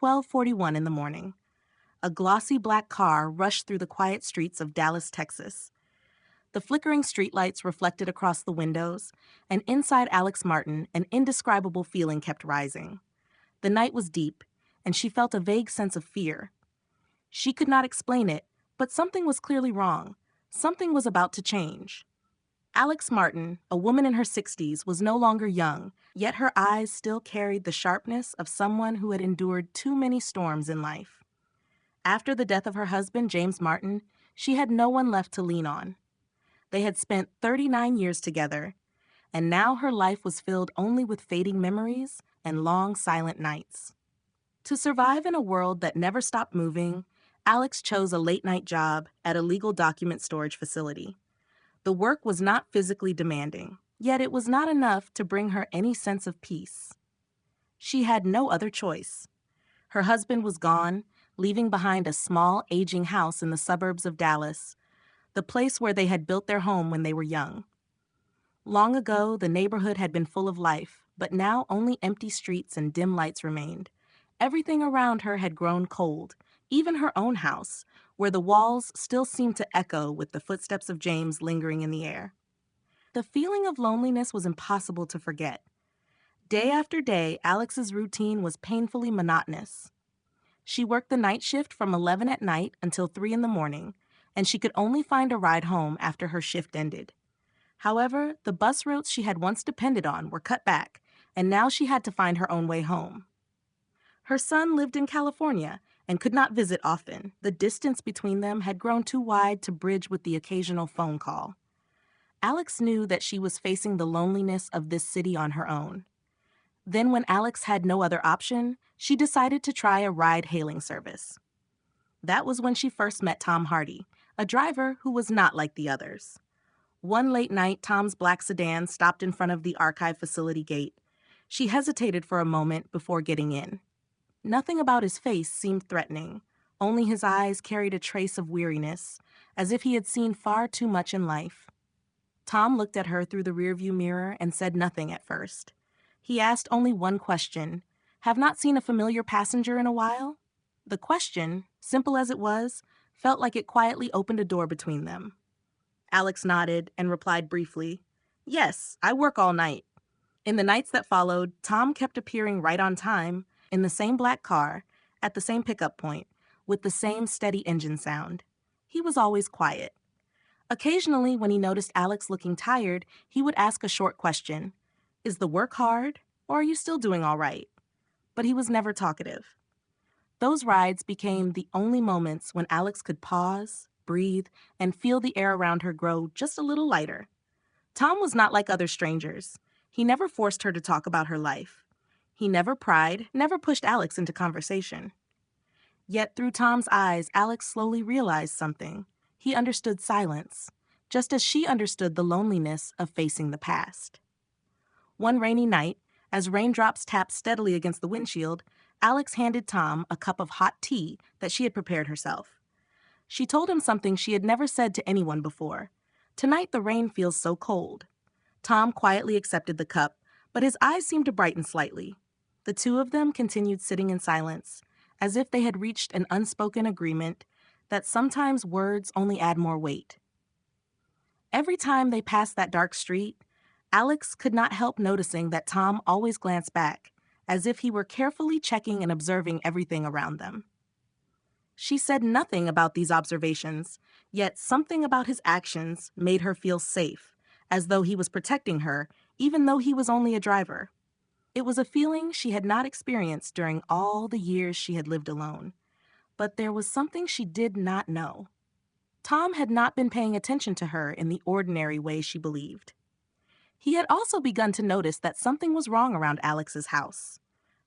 12:41 in the morning. A glossy black car rushed through the quiet streets of Dallas, Texas. The flickering streetlights reflected across the windows, and inside Alex Martin, an indescribable feeling kept rising. The night was deep, and she felt a vague sense of fear. She could not explain it, but something was clearly wrong. Something was about to change. Alex Martin, a woman in her 60s, was no longer young, yet her eyes still carried the sharpness of someone who had endured too many storms in life. After the death of her husband, James Martin, she had no one left to lean on. They had spent 39 years together, and now her life was filled only with fading memories and long, silent nights. To survive in a world that never stopped moving, Alex chose a late-night job at a legal document storage facility. The work was not physically demanding, yet it was not enough to bring her any sense of peace. She had no other choice. Her husband was gone, leaving behind a small, aging house in the suburbs of Dallas, the place where they had built their home when they were young. Long ago, the neighborhood had been full of life, but now only empty streets and dim lights remained. Everything around her had grown cold, even her own house, where the walls still seemed to echo with the footsteps of James lingering in the air. The feeling of loneliness was impossible to forget. Day after day, Alex's routine was painfully monotonous. She worked the night shift from 11 at night until 3 in the morning, and she could only find a ride home after her shift ended. However, the bus routes she had once depended on were cut back, and now she had to find her own way home. Her son lived in California and could not visit often. The distance between them had grown too wide to bridge with the occasional phone call. Alex knew that she was facing the loneliness of this city on her own. Then, when Alex had no other option, she decided to try a ride-hailing service. That was when she first met Tom Hardy, a driver who was not like the others. One late night, Tom's black sedan stopped in front of the archive facility gate. She hesitated for a moment before getting in. Nothing about his face seemed threatening. Only his eyes carried a trace of weariness, as if he had seen far too much in life. Tom looked at her through the rearview mirror and said nothing at first. He asked only one question: "Have not seen a familiar passenger in a while?" The question, simple as it was, felt like it quietly opened a door between them. Alex nodded and replied briefly, "Yes, I work all night." In the nights that followed, Tom kept appearing right on time, in the same black car, at the same pickup point, with the same steady engine sound. He was always quiet. Occasionally, when he noticed Alex looking tired, he would ask a short question: "Is the work hard, or are you still doing all right?" But he was never talkative. Those rides became the only moments when Alex could pause, breathe, and feel the air around her grow just a little lighter. Tom was not like other strangers. He never forced her to talk about her life. He never pried, never pushed Alex into conversation. Yet through Tom's eyes, Alex slowly realized something. He understood silence, just as she understood the loneliness of facing the past. One rainy night, as raindrops tapped steadily against the windshield, Alex handed Tom a cup of hot tea that she had prepared herself. She told him something she had never said to anyone before. "Tonight the rain feels so cold." Tom quietly accepted the cup, but his eyes seemed to brighten slightly. The two of them continued sitting in silence, as if they had reached an unspoken agreement that sometimes words only add more weight. Every time they passed that dark street, Alex could not help noticing that Tom always glanced back, as if he were carefully checking and observing everything around them. She said nothing about these observations, yet something about his actions made her feel safe, as though he was protecting her, even though he was only a driver. It was a feeling she had not experienced during all the years she had lived alone. But there was something she did not know. Tom had not been paying attention to her in the ordinary way she believed. He had also begun to notice that something was wrong around Alex's house.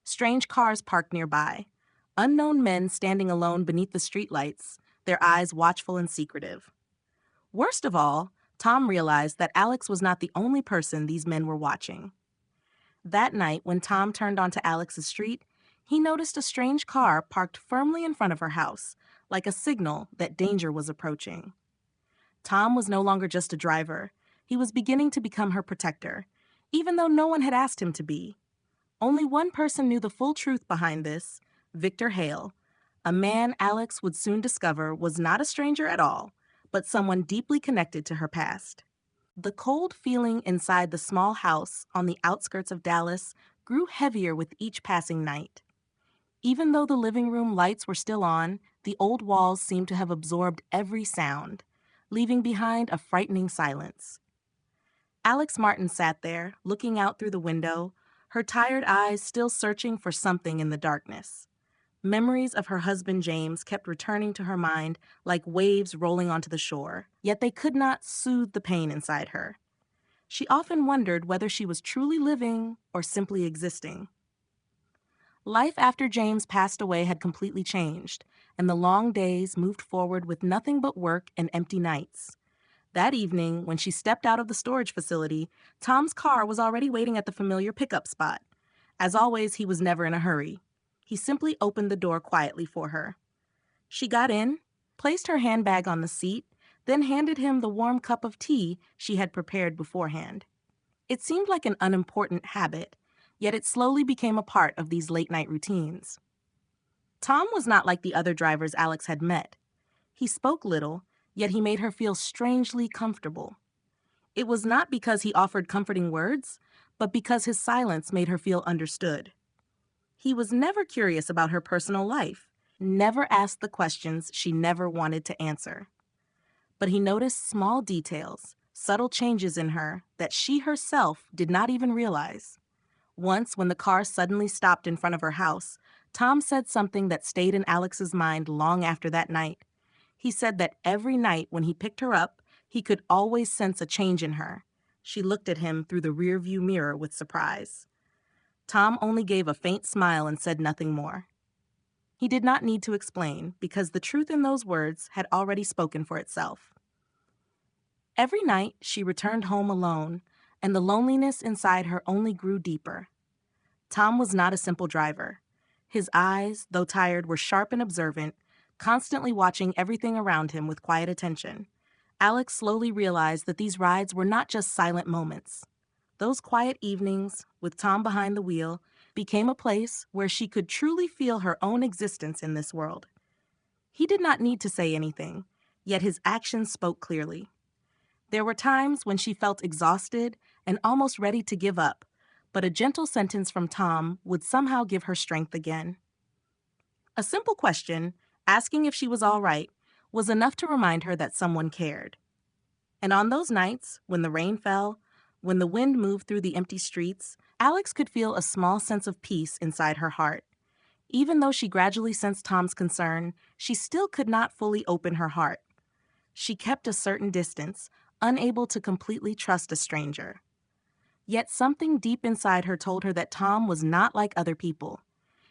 Strange cars parked nearby, unknown men standing alone beneath the streetlights, their eyes watchful and secretive. Worst of all, Tom realized that Alex was not the only person these men were watching. That night, when Tom turned onto Alex's street, he noticed a strange car parked firmly in front of her house, like a signal that danger was approaching. Tom was no longer just a driver. He was beginning to become her protector, even though no one had asked him to be. Only one person knew the full truth behind this: Victor Hale, a man Alex would soon discover was not a stranger at all, but someone deeply connected to her past. The cold feeling inside the small house on the outskirts of Dallas grew heavier with each passing night. Even though the living room lights were still on, the old walls seemed to have absorbed every sound, leaving behind a frightening silence. Alex Martin sat there, looking out through the window, her tired eyes still searching for something in the darkness. Memories of her husband James kept returning to her mind like waves rolling onto the shore, yet they could not soothe the pain inside her. She often wondered whether she was truly living or simply existing. Life after James passed away had completely changed, and the long days moved forward with nothing but work and empty nights. That evening, when she stepped out of the storage facility, Tom's car was already waiting at the familiar pickup spot. As always, he was never in a hurry. He simply opened the door quietly for her. She got in, placed her handbag on the seat, then handed him the warm cup of tea she had prepared beforehand. It seemed like an unimportant habit, yet it slowly became a part of these late-night routines. Tom was not like the other drivers Alex had met. He spoke little, yet he made her feel strangely comfortable. It was not because he offered comforting words, but because his silence made her feel understood. He was never curious about her personal life, never asked the questions she never wanted to answer. But he noticed small details, subtle changes in her that she herself did not even realize. Once, when the car suddenly stopped in front of her house, Tom said something that stayed in Alex's mind long after that night. He said that every night when he picked her up, he could always sense a change in her. She looked at him through the rearview mirror with surprise. Tom only gave a faint smile and said nothing more. He did not need to explain, because the truth in those words had already spoken for itself. Every night, she returned home alone, and the loneliness inside her only grew deeper. Tom was not a simple driver. His eyes, though tired, were sharp and observant, constantly watching everything around him with quiet attention. Alex slowly realized that these rides were not just silent moments. Those quiet evenings, with Tom behind the wheel, became a place where she could truly feel her own existence in this world. He did not need to say anything, yet his actions spoke clearly. There were times when she felt exhausted and almost ready to give up, but a gentle sentence from Tom would somehow give her strength again. A simple question, asking if she was all right, was enough to remind her that someone cared. And on those nights, when the rain fell, when the wind moved through the empty streets, Alex could feel a small sense of peace inside her heart. Even though she gradually sensed Tom's concern, she still could not fully open her heart. She kept a certain distance, unable to completely trust a stranger. Yet something deep inside her told her that Tom was not like other people.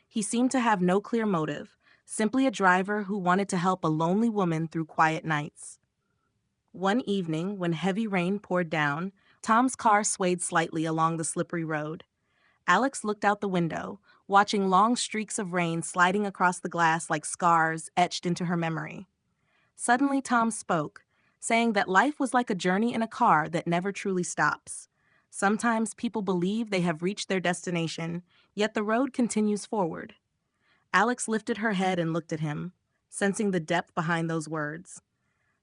He seemed to have no clear motive, simply a driver who wanted to help a lonely woman through quiet nights. One evening, when heavy rain poured down, Tom's car swayed slightly along the slippery road. Alex looked out the window, watching long streaks of rain sliding across the glass like scars etched into her memory. Suddenly, Tom spoke, saying that life was like a journey in a car that never truly stops. Sometimes people believe they have reached their destination, yet the road continues forward. Alex lifted her head and looked at him, sensing the depth behind those words.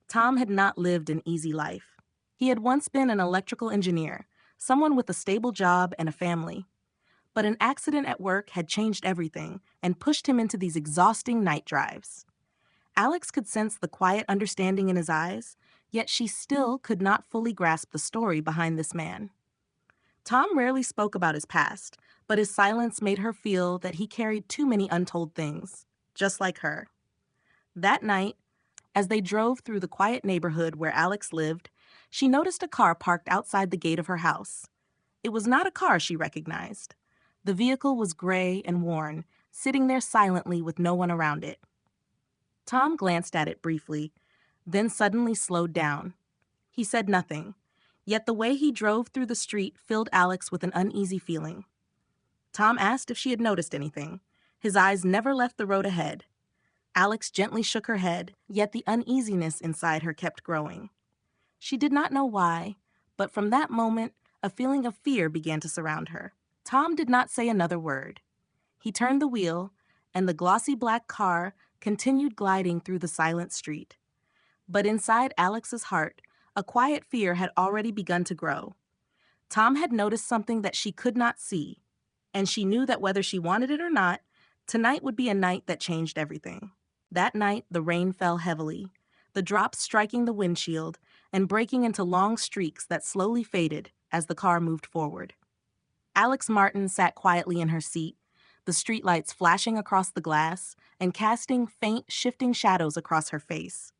Tom had not lived an easy life. He had once been an electrical engineer, someone with a stable job and a family. But an accident at work had changed everything and pushed him into these exhausting night drives. Alex could sense the quiet understanding in his eyes, yet she still could not fully grasp the story behind this man. Tom rarely spoke about his past, but his silence made her feel that he carried too many untold things, just like her. That night, as they drove through the quiet neighborhood where Alex lived, she noticed a car parked outside the gate of her house. It was not a car she recognized. The vehicle was gray and worn, sitting there silently with no one around it. Tom glanced at it briefly, then suddenly slowed down. He said nothing, yet the way he drove through the street filled Alex with an uneasy feeling. Tom asked if she had noticed anything. His eyes never left the road ahead. Alex gently shook her head, yet the uneasiness inside her kept growing. She did not know why, but from that moment, a feeling of fear began to surround her. Tom did not say another word. He turned the wheel, and the glossy black car continued gliding through the silent street. But inside Alex's heart, a quiet fear had already begun to grow. Tom had noticed something that she could not see, and she knew that whether she wanted it or not, tonight would be a night that changed everything. That night, the rain fell heavily, the drops striking the windshield and breaking into long streaks that slowly faded as the car moved forward. Alex Martin sat quietly in her seat, the streetlights flashing across the glass and casting faint, shifting shadows across her face.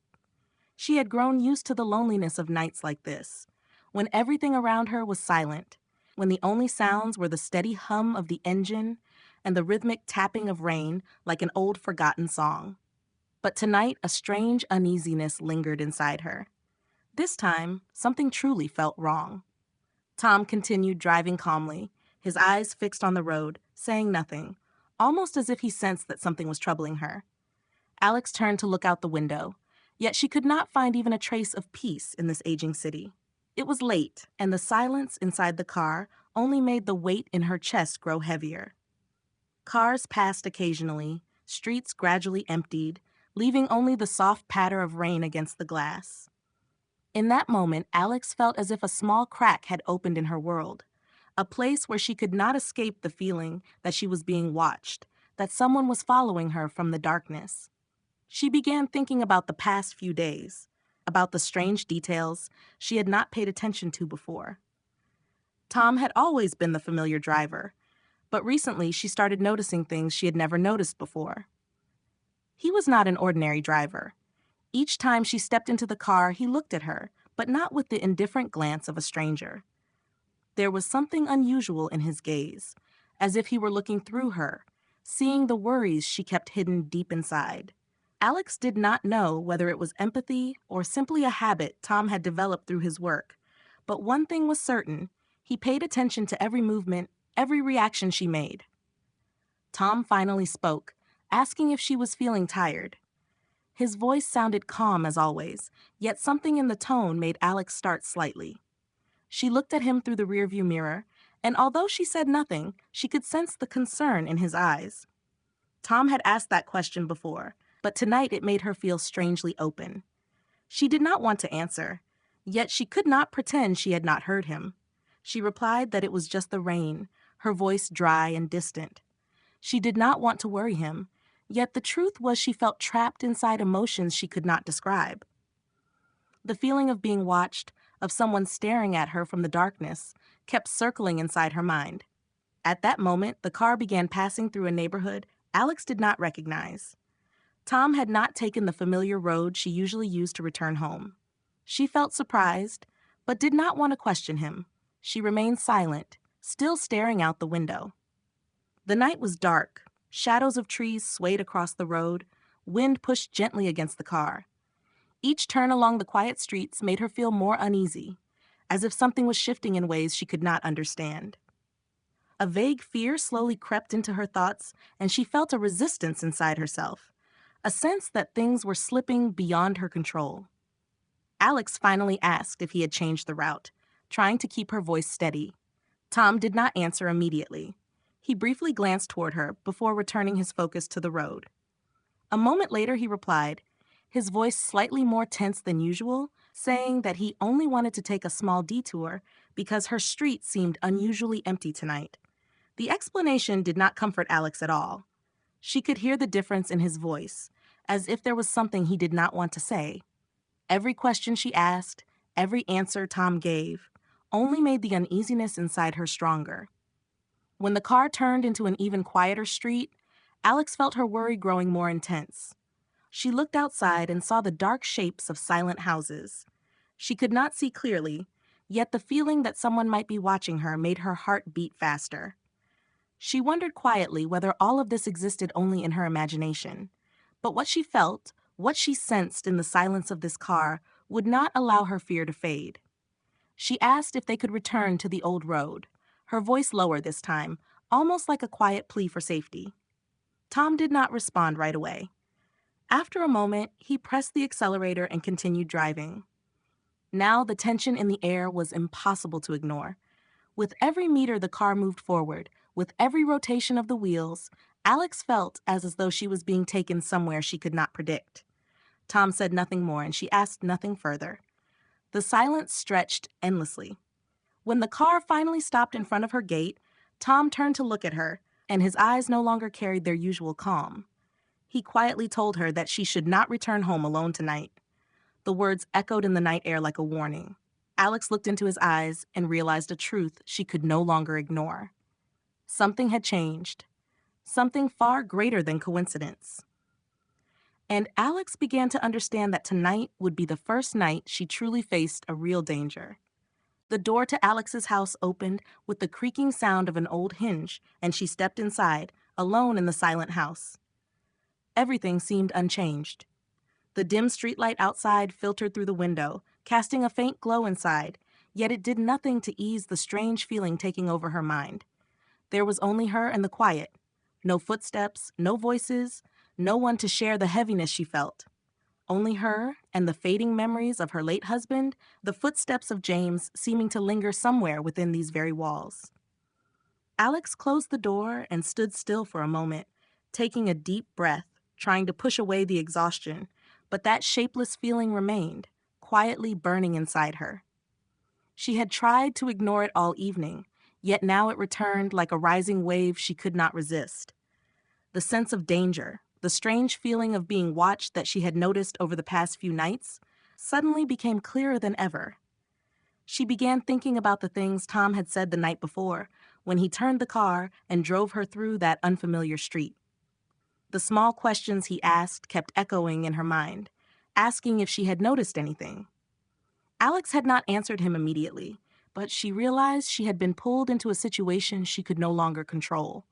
She had grown used to the loneliness of nights like this, when everything around her was silent, when the only sounds were the steady hum of the engine and the rhythmic tapping of rain like an old forgotten song. But tonight, a strange uneasiness lingered inside her. This time, something truly felt wrong. Tom continued driving calmly, his eyes fixed on the road, saying nothing, almost as if he sensed that something was troubling her. Alex turned to look out the window, yet she could not find even a trace of peace in this aging city. It was late, and the silence inside the car only made the weight in her chest grow heavier. Cars passed occasionally, streets gradually emptied, leaving only the soft patter of rain against the glass. In that moment, Alex felt as if a small crack had opened in her world, a place where she could not escape the feeling that she was being watched, that someone was following her from the darkness. She began thinking about the past few days, about the strange details she had not paid attention to before. Tom had always been the familiar driver, but recently she started noticing things she had never noticed before. He was not an ordinary driver. Each time she stepped into the car, he looked at her, but not with the indifferent glance of a stranger. There was something unusual in his gaze, as if he were looking through her, seeing the worries she kept hidden deep inside. Alex did not know whether it was empathy or simply a habit Tom had developed through his work, but one thing was certain: he paid attention to every movement, every reaction she made. Tom finally spoke, asking if she was feeling tired. His voice sounded calm as always, yet something in the tone made Alex start slightly. She looked at him through the rearview mirror, and although she said nothing, she could sense the concern in his eyes. Tom had asked that question before, but tonight it made her feel strangely open. She did not want to answer, yet she could not pretend she had not heard him. She replied that it was just the rain, her voice dry and distant. She did not want to worry him, yet the truth was she felt trapped inside emotions she could not describe. The feeling of being watched, of someone staring at her from the darkness, kept circling inside her mind. At that moment, the car began passing through a neighborhood Alex did not recognize. Tom had not taken the familiar road she usually used to return home. She felt surprised, but did not want to question him. She remained silent, still staring out the window. The night was dark. Shadows of trees swayed across the road. Wind pushed gently against the car. Each turn along the quiet streets made her feel more uneasy, as if something was shifting in ways she could not understand. A vague fear slowly crept into her thoughts, and she felt a resistance inside herself, a sense that things were slipping beyond her control. Alex finally asked if he had changed the route, trying to keep her voice steady. Tom did not answer immediately. He briefly glanced toward her before returning his focus to the road. A moment later, he replied, his voice slightly more tense than usual, saying that he only wanted to take a small detour because her street seemed unusually empty tonight. The explanation did not comfort Alex at all. She could hear the difference in his voice, as if there was something he did not want to say. Every question she asked, every answer Tom gave, only made the uneasiness inside her stronger. When the car turned into an even quieter street, Alex felt her worry growing more intense. She looked outside and saw the dark shapes of silent houses. She could not see clearly, yet the feeling that someone might be watching her made her heart beat faster. She wondered quietly whether all of this existed only in her imagination. But what she felt, what she sensed in the silence of this car, would not allow her fear to fade. She asked if they could return to the old road, her voice lower this time, almost like a quiet plea for safety. Tom did not respond right away. After a moment, he pressed the accelerator and continued driving. Now the tension in the air was impossible to ignore. With every meter the car moved forward, with every rotation of the wheels, Alex felt as though she was being taken somewhere she could not predict. Tom said nothing more, and she asked nothing further. The silence stretched endlessly. When the car finally stopped in front of her gate, Tom turned to look at her, and his eyes no longer carried their usual calm. He quietly told her that she should not return home alone tonight. The words echoed in the night air like a warning. Alex looked into his eyes and realized a truth she could no longer ignore. Something had changed. Something far greater than coincidence. And Alex began to understand that tonight would be the first night she truly faced a real danger. The door to Alex's house opened with the creaking sound of an old hinge, and she stepped inside, alone in the silent house. Everything seemed unchanged. The dim streetlight outside filtered through the window, casting a faint glow inside, yet it did nothing to ease the strange feeling taking over her mind. There was only her and the quiet. No footsteps, no voices, no one to share the heaviness she felt. Only her and the fading memories of her late husband, the footsteps of James seeming to linger somewhere within these very walls. Alex closed the door and stood still for a moment, taking a deep breath, trying to push away the exhaustion, but that shapeless feeling remained, quietly burning inside her. She had tried to ignore it all evening, yet now it returned like a rising wave she could not resist. The sense of danger, the strange feeling of being watched that she had noticed over the past few nights, suddenly became clearer than ever. She began thinking about the things Tom had said the night before, when he turned the car and drove her through that unfamiliar street. The small questions he asked kept echoing in her mind, asking if she had noticed anything. Alex had not answered him immediately, but she realized she had been pulled into a situation she could no longer control.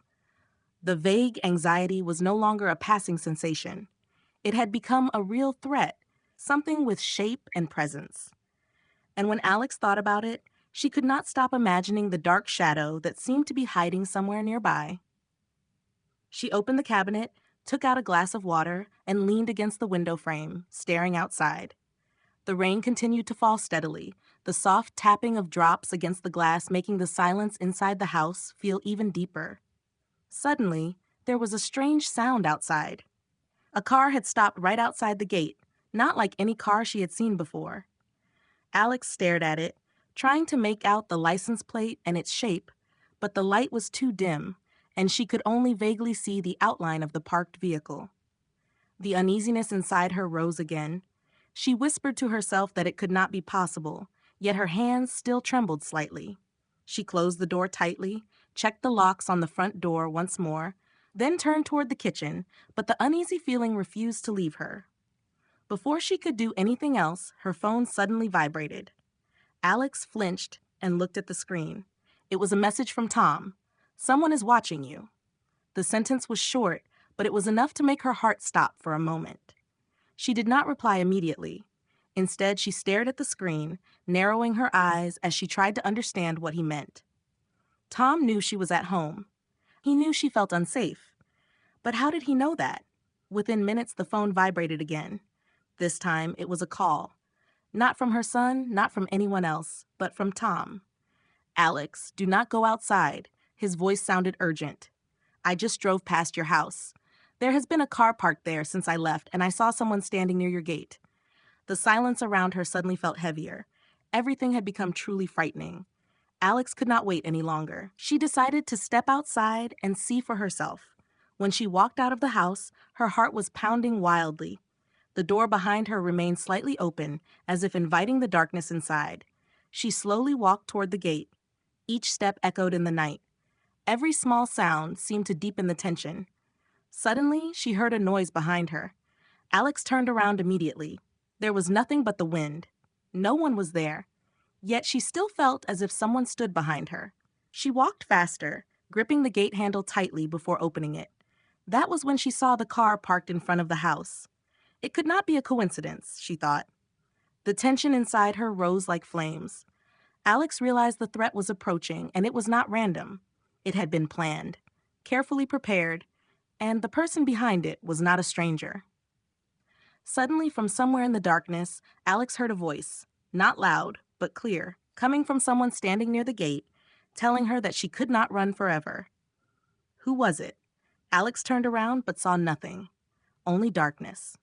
The vague anxiety was no longer a passing sensation. It had become a real threat, something with shape and presence. And when Alex thought about it, she could not stop imagining the dark shadow that seemed to be hiding somewhere nearby. She opened the cabinet, took out a glass of water, and leaned against the window frame, staring outside. The rain continued to fall steadily, the soft tapping of drops against the glass making the silence inside the house feel even deeper. Suddenly, there was a strange sound outside. A car had stopped right outside the gate, not like any car she had seen before. Alex stared at it, trying to make out the license plate and its shape, but the light was too dim, and she could only vaguely see the outline of the parked vehicle. The uneasiness inside her rose again. She whispered to herself that it could not be possible, yet her hands still trembled slightly. She closed the door tightly, checked the locks on the front door once more, then turned toward the kitchen, but the uneasy feeling refused to leave her. Before she could do anything else, her phone suddenly vibrated. Alex flinched and looked at the screen. It was a message from Tom. "Someone is watching you." The sentence was short, but it was enough to make her heart stop for a moment. She did not reply immediately. Instead, she stared at the screen, narrowing her eyes as she tried to understand what he meant. Tom knew she was at home. He knew she felt unsafe. But how did he know that? Within minutes, the phone vibrated again. This time, it was a call. Not from her son, not from anyone else, but from Tom. "Alex, do not go outside." His voice sounded urgent. "I just drove past your house. There has been a car parked there since I left, and I saw someone standing near your gate." The silence around her suddenly felt heavier. Everything had become truly frightening. Alex could not wait any longer. She decided to step outside and see for herself. When she walked out of the house, her heart was pounding wildly. The door behind her remained slightly open, as if inviting the darkness inside. She slowly walked toward the gate. Each step echoed in the night. Every small sound seemed to deepen the tension. Suddenly, she heard a noise behind her. Alex turned around immediately. There was nothing but the wind. No one was there. Yet she still felt as if someone stood behind her. She walked faster, gripping the gate handle tightly before opening it. That was when she saw the car parked in front of the house. It could not be a coincidence, she thought. The tension inside her rose like flames. Alex realized the threat was approaching, and it was not random. It had been planned, carefully prepared, and the person behind it was not a stranger. Suddenly, from somewhere in the darkness, Alex heard a voice, not loud, but clear, coming from someone standing near the gate, telling her that she could not run forever. Who was it? Alex turned around but saw nothing, only darkness.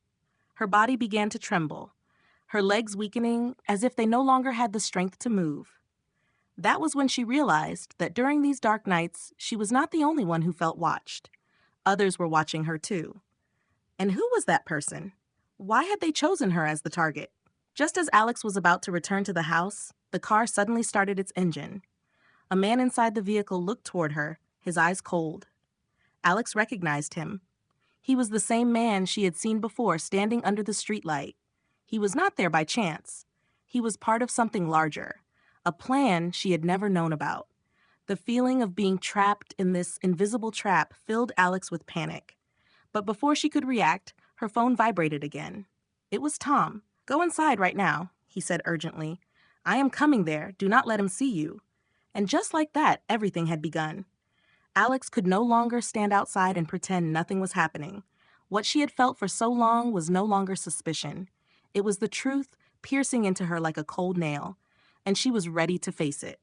Her body began to tremble, her legs weakening as if they no longer had the strength to move. That was when she realized that during these dark nights, she was not the only one who felt watched. Others were watching her too. And who was that person? Why had they chosen her as the target? Just as Alex was about to return to the house, the car suddenly started its engine. A man inside the vehicle looked toward her, his eyes cold. Alex recognized him. He was the same man she had seen before standing under the streetlight. He was not there by chance. He was part of something larger, a plan she had never known about. The feeling of being trapped in this invisible trap filled Alex with panic. But before she could react, her phone vibrated again. It was Tom. "Go inside right now," he said urgently. "I am coming there. Do not let him see you." And just like that, everything had begun. Alex could no longer stand outside and pretend nothing was happening. What she had felt for so long was no longer suspicion. It was the truth piercing into her like a cold nail, and she was ready to face it.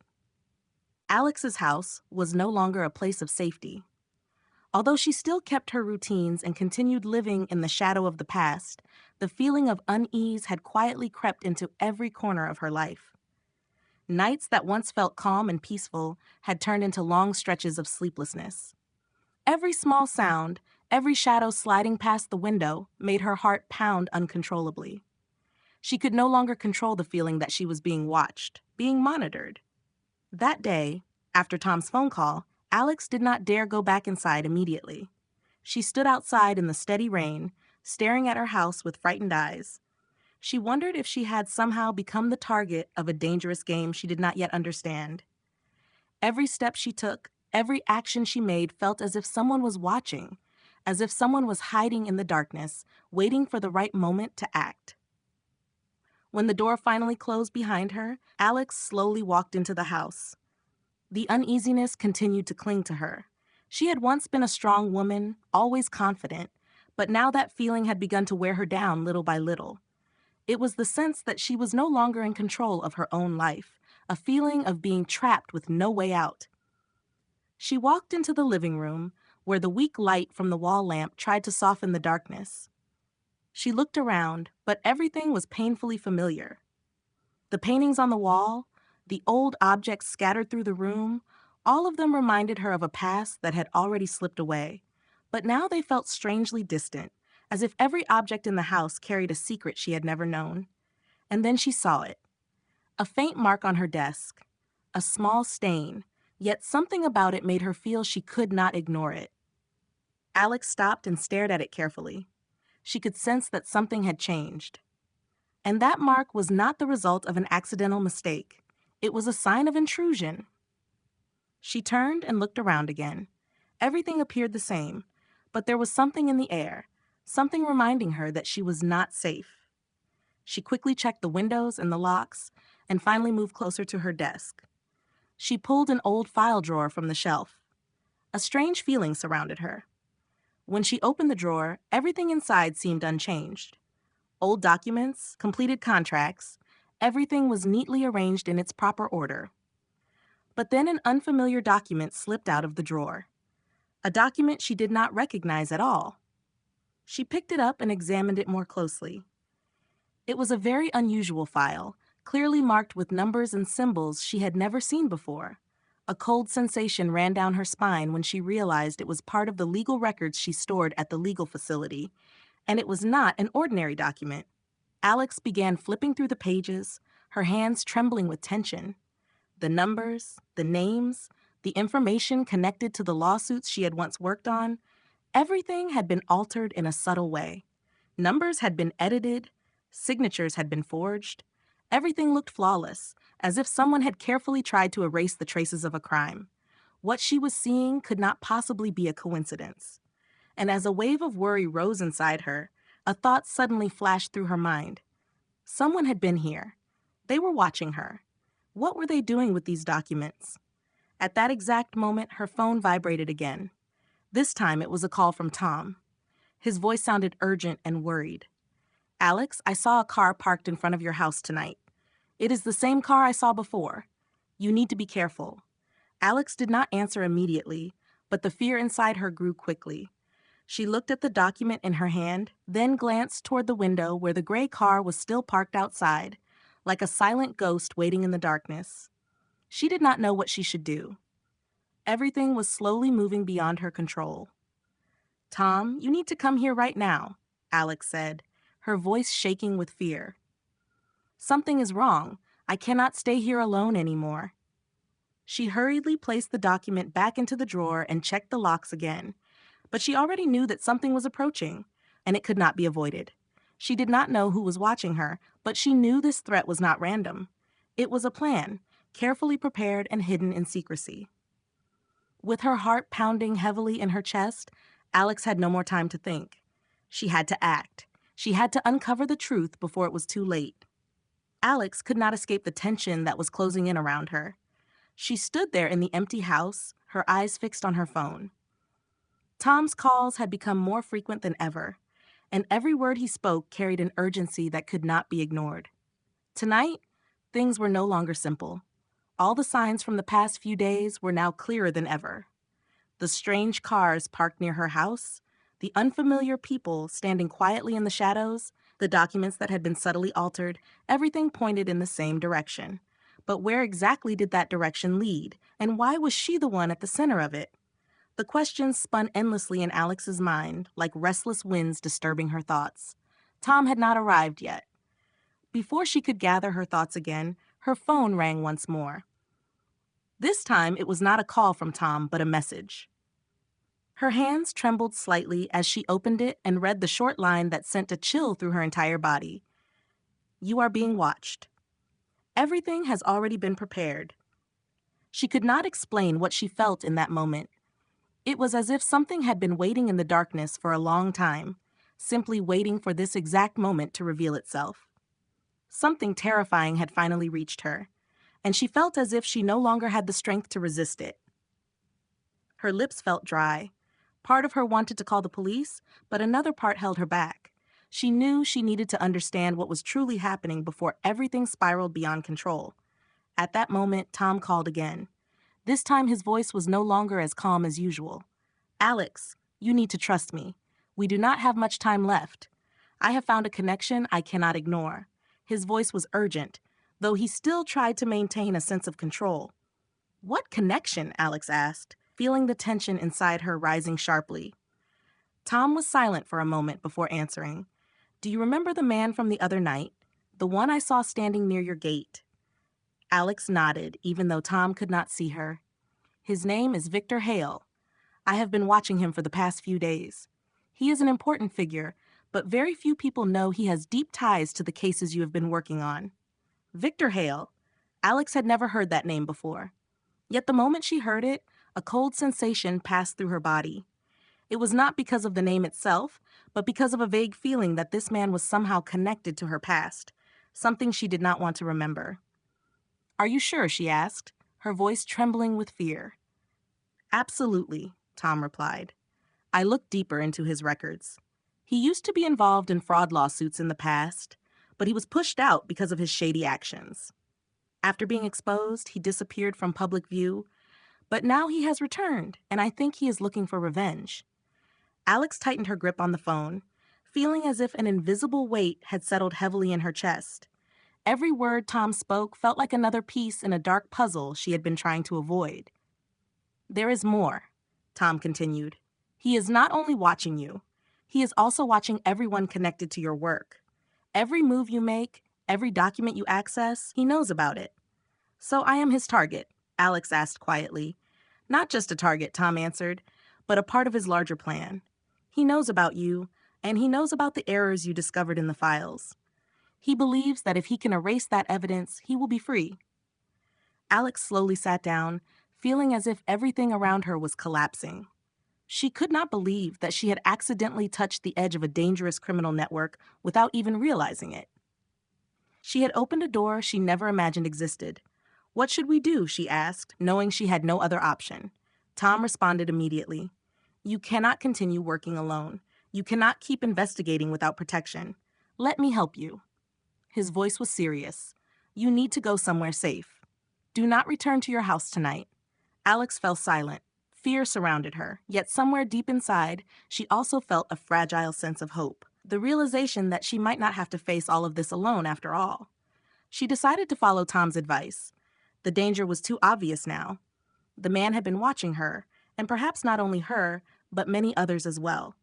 Alex's house was no longer a place of safety. Although she still kept her routines and continued living in the shadow of the past, the feeling of unease had quietly crept into every corner of her life. Nights that once felt calm and peaceful had turned into long stretches of sleeplessness. Every small sound, every shadow sliding past the window made her heart pound uncontrollably. She could no longer control the feeling that she was being watched, being monitored. That day, after Tom's phone call, Alex did not dare go back inside immediately. She stood outside in the steady rain, staring at her house with frightened eyes. She wondered if she had somehow become the target of a dangerous game she did not yet understand. Every step she took, every action she made felt as if someone was watching, as if someone was hiding in the darkness, waiting for the right moment to act. When the door finally closed behind her, Alex slowly walked into the house. The uneasiness continued to cling to her. She had once been a strong woman, always confident, but now that feeling had begun to wear her down little by little. It was the sense that she was no longer in control of her own life, a feeling of being trapped with no way out. She walked into the living room, where the weak light from the wall lamp tried to soften the darkness. She looked around, but everything was painfully familiar. The paintings on the wall, the old objects scattered through the room, all of them reminded her of a past that had already slipped away. But now they felt strangely distant, as if every object in the house carried a secret she had never known. And then she saw it. A faint mark on her desk. A small stain, yet something about it made her feel she could not ignore it. Alex stopped and stared at it carefully. She could sense that something had changed. And that mark was not the result of an accidental mistake. It was a sign of intrusion. She turned and looked around again. Everything appeared the same, but there was something in the air, something reminding her that she was not safe. She quickly checked the windows and the locks, and finally moved closer to her desk. She pulled an old file drawer from the shelf. A strange feeling surrounded her. When she opened the drawer, everything inside seemed unchanged. Old documents, completed contracts, everything was neatly arranged in its proper order. But then an unfamiliar document slipped out of the drawer. A document she did not recognize at all. She picked it up and examined it more closely. It was a very unusual file, clearly marked with numbers and symbols she had never seen before. A cold sensation ran down her spine when she realized it was part of the legal records she stored at the legal facility, and it was not an ordinary document. Alex began flipping through the pages, her hands trembling with tension. The numbers, the names, the information connected to the lawsuits she had once worked on, everything had been altered in a subtle way. Numbers had been edited, signatures had been forged. Everything looked flawless, as if someone had carefully tried to erase the traces of a crime. What she was seeing could not possibly be a coincidence. And as a wave of worry rose inside her, a thought suddenly flashed through her mind. Someone had been here. They were watching her. What were they doing with these documents? At that exact moment, her phone vibrated again. This time, it was a call from Tom. His voice sounded urgent and worried. "Alex, I saw a car parked in front of your house tonight. It is the same car I saw before. You need to be careful." Alex did not answer immediately, but the fear inside her grew quickly. She looked at the document in her hand, then glanced toward the window where the gray car was still parked outside, like a silent ghost waiting in the darkness. She did not know what she should do. Everything was slowly moving beyond her control. "Tom, you need to come here right now," Alex said, her voice shaking with fear. "Something is wrong. I cannot stay here alone anymore." She hurriedly placed the document back into the drawer and checked the locks again, but she already knew that something was approaching, and it could not be avoided. She did not know who was watching her, but she knew this threat was not random. It was a plan, carefully prepared and hidden in secrecy. With her heart pounding heavily in her chest, Alex had no more time to think. She had to act. She had to uncover the truth before it was too late. Alex could not escape the tension that was closing in around her. She stood there in the empty house, her eyes fixed on her phone. Tom's calls had become more frequent than ever, and every word he spoke carried an urgency that could not be ignored. Tonight, things were no longer simple. All the signs from the past few days were now clearer than ever. The strange cars parked near her house, the unfamiliar people standing quietly in the shadows, the documents that had been subtly altered, everything pointed in the same direction. But where exactly did that direction lead, and why was she the one at the center of it? The questions spun endlessly in Alex's mind, like restless winds disturbing her thoughts. Tom had not arrived yet. Before she could gather her thoughts again, her phone rang once more. This time, it was not a call from Tom, but a message. Her hands trembled slightly as she opened it and read the short line that sent a chill through her entire body. "You are being watched. Everything has already been prepared." She could not explain what she felt in that moment. It was as if something had been waiting in the darkness for a long time, simply waiting for this exact moment to reveal itself. Something terrifying had finally reached her, and she felt as if she no longer had the strength to resist it. Her lips felt dry. Part of her wanted to call the police, but another part held her back. She knew she needed to understand what was truly happening before everything spiraled beyond control. At that moment, Tom called again. This time his voice was no longer as calm as usual. "Alex, you need to trust me. We do not have much time left. I have found a connection I cannot ignore." His voice was urgent, though he still tried to maintain a sense of control. "What connection?" Alex asked, feeling the tension inside her rising sharply. Tom was silent for a moment before answering. "Do you remember the man from the other night? The one I saw standing near your gate?" Alex nodded, even though Tom could not see her. "His name is Victor Hale. I have been watching him for the past few days. He is an important figure, but very few people know he has deep ties to the cases you have been working on." Victor Hale. Alex had never heard that name before. Yet the moment she heard it, a cold sensation passed through her body. It was not because of the name itself, but because of a vague feeling that this man was somehow connected to her past, something she did not want to remember. "Are you sure?" she asked, her voice trembling with fear. "Absolutely," Tom replied. "I looked deeper into his records. He used to be involved in fraud lawsuits in the past, but he was pushed out because of his shady actions. After being exposed, he disappeared from public view, but now he has returned, and I think he is looking for revenge." Alex tightened her grip on the phone, feeling as if an invisible weight had settled heavily in her chest. Every word Tom spoke felt like another piece in a dark puzzle she had been trying to avoid. "There is more," Tom continued. "He is not only watching you, he is also watching everyone connected to your work. Every move you make, every document you access, he knows about it." "So I am his target?" Alex asked quietly. "Not just a target," Tom answered, "but a part of his larger plan. He knows about you, and he knows about the errors you discovered in the files. He believes that if he can erase that evidence, he will be free." Alex slowly sat down, feeling as if everything around her was collapsing. She could not believe that she had accidentally touched the edge of a dangerous criminal network without even realizing it. She had opened a door she never imagined existed. "What should we do?" she asked, knowing she had no other option. Tom responded immediately. "You cannot continue working alone. You cannot keep investigating without protection. Let me help you." His voice was serious. "You need to go somewhere safe. Do not return to your house tonight." Alex fell silent. Fear surrounded her, yet somewhere deep inside, she also felt a fragile sense of hope, the realization that she might not have to face all of this alone after all. She decided to follow Tom's advice. The danger was too obvious now. The man had been watching her, and perhaps not only her, but many others as well.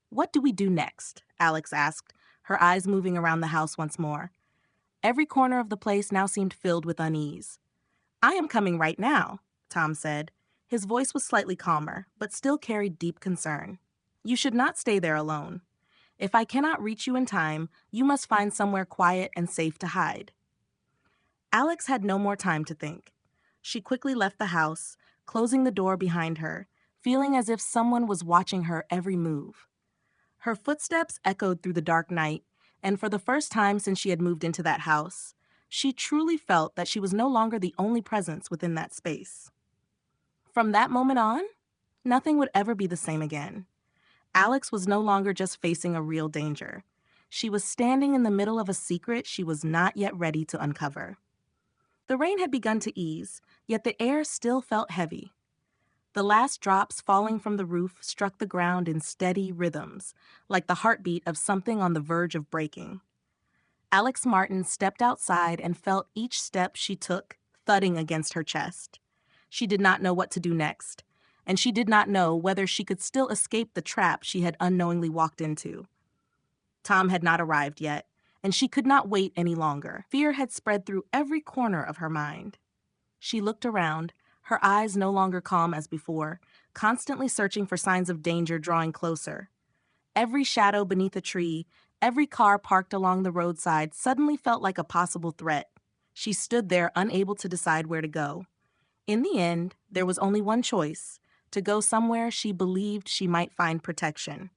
"What do we do next?" Alex asked, her eyes moving around the house once more. Every corner of the place now seemed filled with unease. "I am coming right now," Tom said. His voice was slightly calmer, but still carried deep concern. "You should not stay there alone. If I cannot reach you in time, you must find somewhere quiet and safe to hide." Alex had no more time to think. She quickly left the house, closing the door behind her, feeling as if someone was watching her every move. Her footsteps echoed through the dark night, and for the first time since she had moved into that house, she truly felt that she was no longer the only presence within that space. From that moment on, nothing would ever be the same again. Alex was no longer just facing a real danger. She was standing in the middle of a secret she was not yet ready to uncover. The rain had begun to ease, yet the air still felt heavy. The last drops falling from the roof struck the ground in steady rhythms, like the heartbeat of something on the verge of breaking. Alex Martin stepped outside and felt each step she took thudding against her chest. She did not know what to do next, and she did not know whether she could still escape the trap she had unknowingly walked into. Tom had not arrived yet, and she could not wait any longer. Fear had spread through every corner of her mind. She looked around, her eyes no longer calm as before, constantly searching for signs of danger drawing closer. Every shadow beneath a tree, every car parked along the roadside suddenly felt like a possible threat. She stood there unable to decide where to go. In the end, there was only one choice: to go somewhere she believed she might find protection.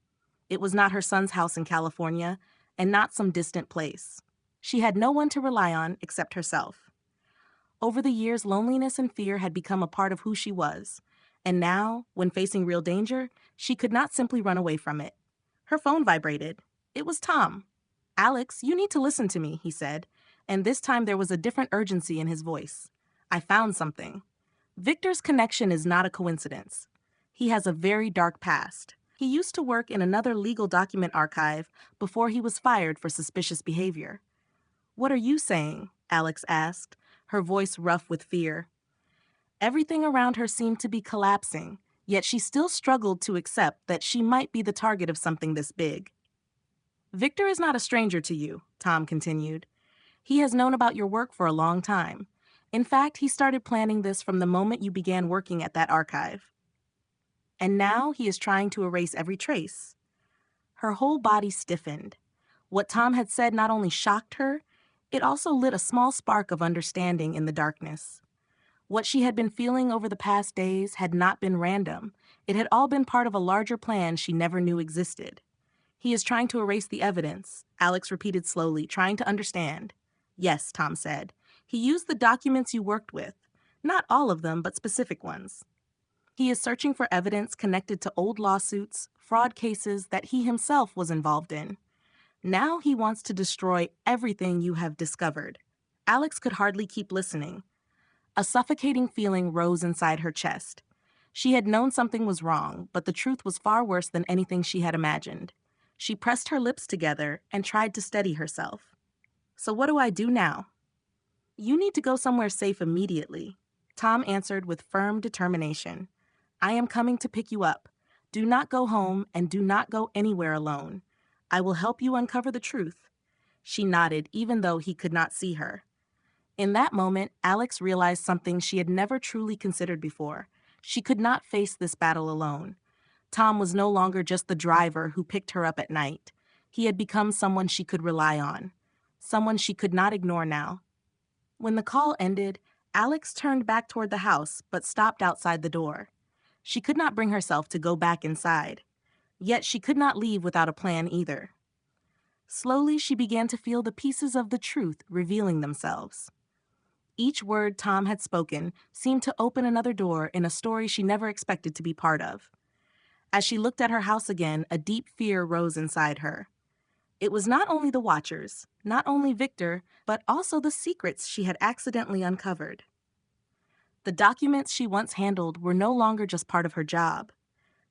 It was not her son's house in California, and not some distant place. She had no one to rely on except herself. Over the years, loneliness and fear had become a part of who she was, and now, when facing real danger, she could not simply run away from it. Her phone vibrated. It was Tom. "Alex, you need to listen to me," he said, and this time there was a different urgency in his voice. "I found something. Victor's connection is not a coincidence. He has a very dark past. He used to work in another legal document archive before he was fired for suspicious behavior." "What are you saying?" Alex asked, her voice rough with fear. Everything around her seemed to be collapsing, yet she still struggled to accept that she might be the target of something this big. "Victor is not a stranger to you," Tom continued. "He has known about your work for a long time. In fact, he started planning this from the moment you began working at that archive. And now he is trying to erase every trace." Her whole body stiffened. What Tom had said not only shocked her, it also lit a small spark of understanding in the darkness. What she had been feeling over the past days had not been random. It had all been part of a larger plan she never knew existed. "He is trying to erase the evidence," Alex repeated slowly, trying to understand. "Yes," Tom said. "He used the documents you worked with. Not all of them, but specific ones. He is searching for evidence connected to old lawsuits, fraud cases that he himself was involved in. Now he wants to destroy everything you have discovered." Alex could hardly keep listening. A suffocating feeling rose inside her chest. She had known something was wrong, but the truth was far worse than anything she had imagined. She pressed her lips together and tried to steady herself. "So what do I do now?" "You need to go somewhere safe immediately," Tom answered with firm determination. "I am coming to pick you up. Do not go home and do not go anywhere alone. I will help you uncover the truth." She nodded, even though he could not see her. In that moment, Alex realized something she had never truly considered before. She could not face this battle alone. Tom was no longer just the driver who picked her up at night. He had become someone she could rely on, someone she could not ignore now. When the call ended, Alex turned back toward the house, but stopped outside the door. She could not bring herself to go back inside. Yet she could not leave without a plan either. Slowly, she began to feel the pieces of the truth revealing themselves. Each word Tom had spoken seemed to open another door in a story she never expected to be part of. As she looked at her house again, a deep fear rose inside her. It was not only the Watchers, not only Victor, but also the secrets she had accidentally uncovered. The documents she once handled were no longer just part of her job.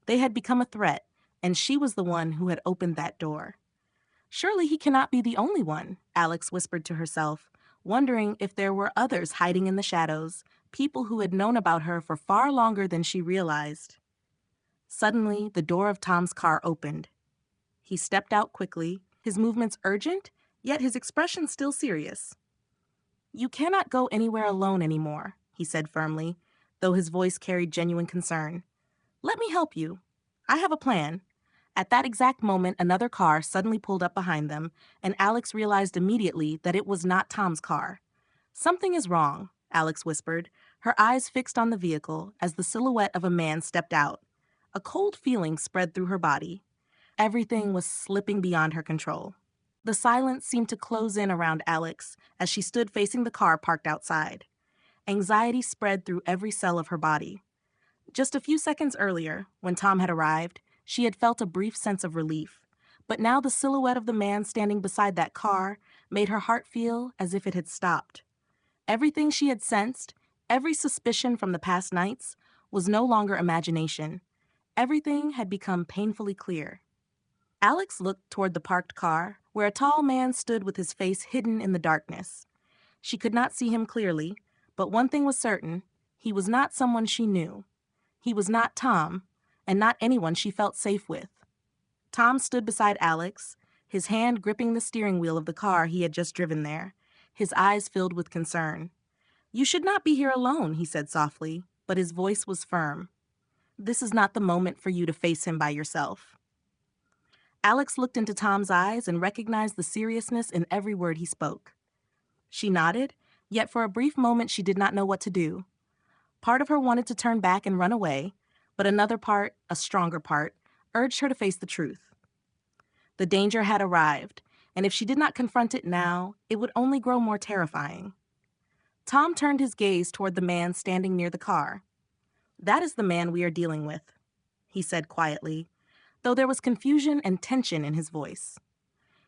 They had become a threat, and she was the one who had opened that door. Surely he cannot be the only one, Alex whispered to herself, wondering if there were others hiding in the shadows, people who had known about her for far longer than she realized. Suddenly, the door of Tom's car opened. He stepped out quickly, his movements urgent, yet his expression still serious. "You cannot go anywhere alone anymore," he said firmly, though his voice carried genuine concern. "Let me help you. I have a plan." At that exact moment, another car suddenly pulled up behind them, and Alex realized immediately that it was not Tom's car. "Something is wrong," Alex whispered, her eyes fixed on the vehicle as the silhouette of a man stepped out. A cold feeling spread through her body. Everything was slipping beyond her control. The silence seemed to close in around Alex as she stood facing the car parked outside. Anxiety spread through every cell of her body. Just a few seconds earlier, when Tom had arrived, she had felt a brief sense of relief. But now the silhouette of the man standing beside that car made her heart feel as if it had stopped. Everything she had sensed, every suspicion from the past nights, was no longer imagination. Everything had become painfully clear. Alex looked toward the parked car, where a tall man stood with his face hidden in the darkness. She could not see him clearly, but one thing was certain: he was not someone she knew. He was not Tom, and not anyone she felt safe with. Tom stood beside Alex, his hand gripping the steering wheel of the car he had just driven there, his eyes filled with concern. "You should not be here alone," he said softly, but his voice was firm. "This is not the moment for you to face him by yourself." Alex looked into Tom's eyes and recognized the seriousness in every word he spoke. She nodded, yet for a brief moment she did not know what to do. Part of her wanted to turn back and run away, but another part, a stronger part, urged her to face the truth. The danger had arrived, and if she did not confront it now, it would only grow more terrifying. Tom turned his gaze toward the man standing near the car. "That is the man we are dealing with," he said quietly, though there was confusion and tension in his voice.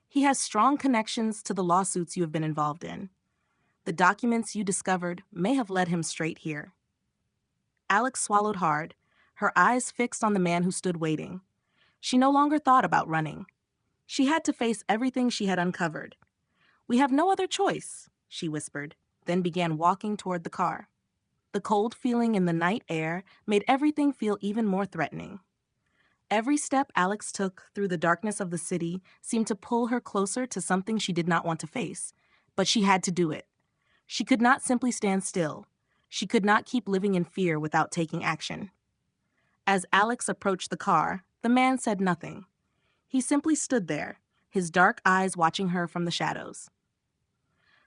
"He has strong connections to the lawsuits you have been involved in. The documents you discovered may have led him straight here." Alex swallowed hard, her eyes fixed on the man who stood waiting. She no longer thought about running. She had to face everything she had uncovered. "We have no other choice," she whispered, then began walking toward the car. The cold feeling in the night air made everything feel even more threatening. Every step Alex took through the darkness of the city seemed to pull her closer to something she did not want to face, but she had to do it. She could not simply stand still. She could not keep living in fear without taking action. As Alex approached the car, the man said nothing. He simply stood there, his dark eyes watching her from the shadows.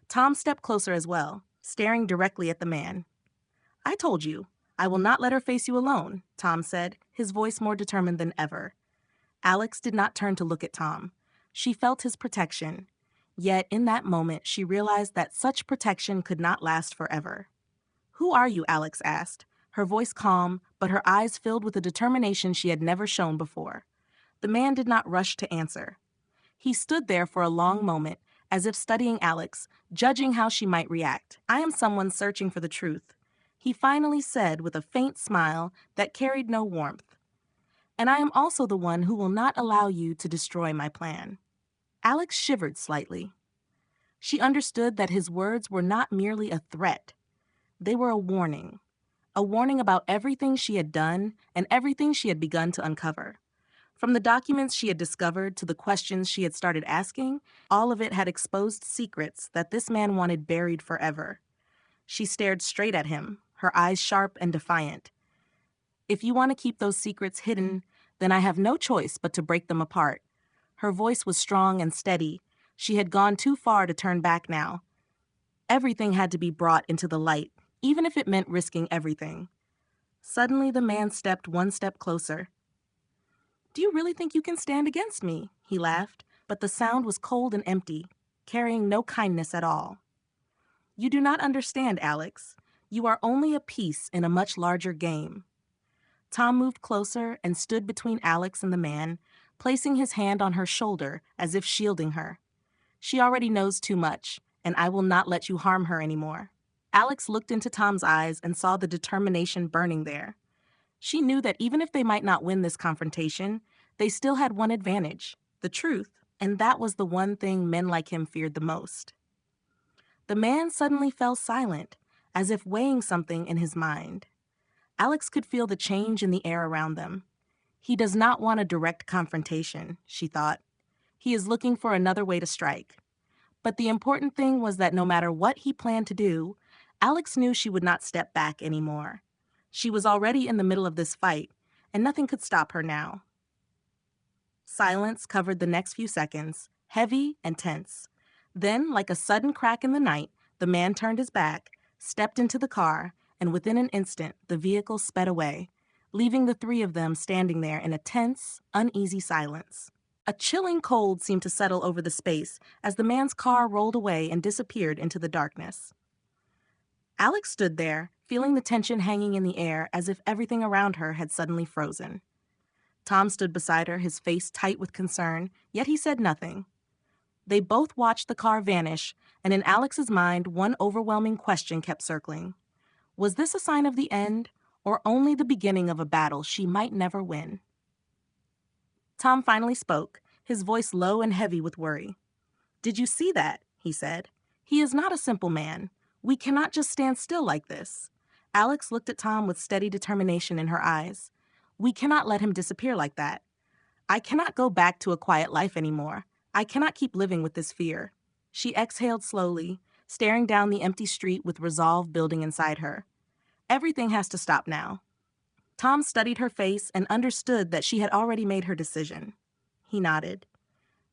Tom stepped closer as well, staring directly at the man. "I told you, I will not let her face you alone," Tom said, his voice more determined than ever. Alex did not turn to look at Tom. She felt his protection. Yet in that moment, she realized that such protection could not last forever. "Who are you?" Alex asked, her voice calm, but her eyes filled with a determination she had never shown before. The man did not rush to answer. He stood there for a long moment, as if studying Alex, judging how she might react. "I am someone searching for the truth," he finally said with a faint smile that carried no warmth. "And I am also the one who will not allow you to destroy my plan." Alex shivered slightly. She understood that his words were not merely a threat. They were a warning about everything she had done and everything she had begun to uncover. From the documents she had discovered to the questions she had started asking, all of it had exposed secrets that this man wanted buried forever. She stared straight at him, her eyes sharp and defiant. "If you want to keep those secrets hidden, then I have no choice but to break them apart." Her voice was strong and steady. She had gone too far to turn back now. Everything had to be brought into the light, even if it meant risking everything. Suddenly, the man stepped one step closer. "Do you really think you can stand against me?" he laughed, but the sound was cold and empty, carrying no kindness at all. "You do not understand, Alex. You are only a piece in a much larger game." Tom moved closer and stood between Alex and the man, placing his hand on her shoulder as if shielding her. "She already knows too much, and I will not let you harm her anymore." Alex looked into Tom's eyes and saw the determination burning there. She knew that even if they might not win this confrontation, they still had one advantage, the truth, and that was the one thing men like him feared the most. The man suddenly fell silent, as if weighing something in his mind. Alex could feel the change in the air around them. He does not want a direct confrontation, she thought. He is looking for another way to strike. But the important thing was that no matter what he planned to do, Alex knew she would not step back anymore. She was already in the middle of this fight, and nothing could stop her now. Silence covered the next few seconds, heavy and tense. Then, like a sudden crack in the night, the man turned his back, stepped into the car, and within an instant, the vehicle sped away, leaving the three of them standing there in a tense, uneasy silence. A chilling cold seemed to settle over the space as the man's car rolled away and disappeared into the darkness. Alex stood there, feeling the tension hanging in the air as if everything around her had suddenly frozen. Tom stood beside her, his face tight with concern, yet he said nothing. They both watched the car vanish, and in Alex's mind, one overwhelming question kept circling. Was this a sign of the end, or only the beginning of a battle she might never win? Tom finally spoke, his voice low and heavy with worry. "Did you see that?" he said. "He is not a simple man. We cannot just stand still like this." Alex looked at Tom with steady determination in her eyes. "We cannot let him disappear like that. I cannot go back to a quiet life anymore. I cannot keep living with this fear." She exhaled slowly, staring down the empty street with resolve building inside her. Everything has to stop now. Tom studied her face and understood that she had already made her decision. He nodded.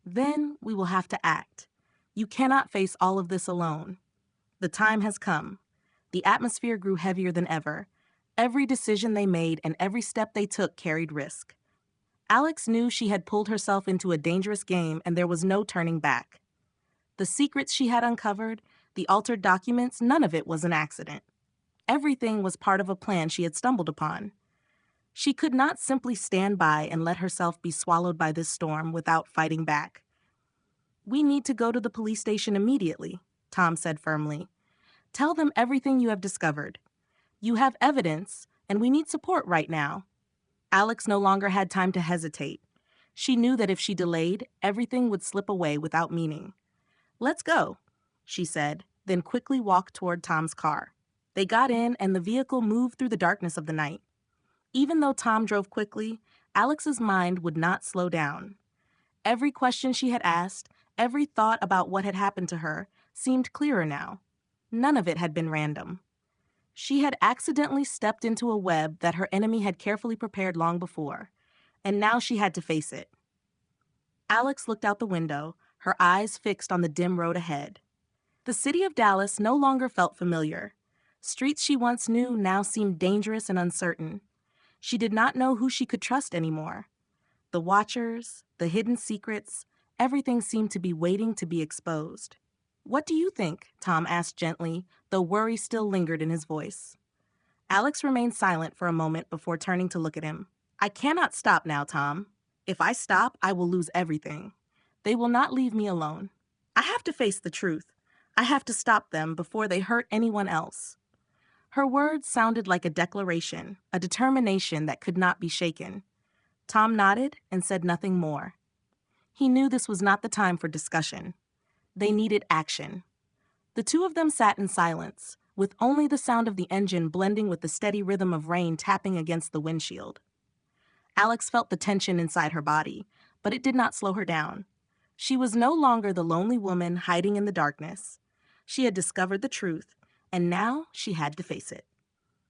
"Then we will have to act. You cannot face all of this alone. The time has come." The atmosphere grew heavier than ever. Every decision they made and every step they took carried risk. Alex knew she had pulled herself into a dangerous game and there was no turning back. The secrets she had uncovered, the altered documents, none of it was an accident. Everything was part of a plan she had stumbled upon. She could not simply stand by and let herself be swallowed by this storm without fighting back. "We need to go to the police station immediately," Tom said firmly. "Tell them everything you have discovered. You have evidence, and we need support right now." Alex no longer had time to hesitate. She knew that if she delayed, everything would slip away without meaning. "Let's go," she said, then quickly walked toward Tom's car. They got in, and the vehicle moved through the darkness of the night. Even though Tom drove quickly, Alex's mind would not slow down. Every question she had asked, every thought about what had happened to her, seemed clearer now. None of it had been random. She had accidentally stepped into a web that her enemy had carefully prepared long before, and now she had to face it. Alex looked out the window, her eyes fixed on the dim road ahead. The city of Dallas no longer felt familiar. Streets she once knew now seemed dangerous and uncertain. She did not know who she could trust anymore. The watchers, the hidden secrets, everything seemed to be waiting to be exposed. "What do you think?" Tom asked gently, though worry still lingered in his voice. Alex remained silent for a moment before turning to look at him. "I cannot stop now, Tom. If I stop, I will lose everything. They will not leave me alone. I have to face the truth. I have to stop them before they hurt anyone else." Her words sounded like a declaration, a determination that could not be shaken. Tom nodded and said nothing more. He knew this was not the time for discussion. They needed action. The two of them sat in silence, with only the sound of the engine blending with the steady rhythm of rain tapping against the windshield. Alex felt the tension inside her body, but it did not slow her down. She was no longer the lonely woman hiding in the darkness. She had discovered the truth, and now she had to face it.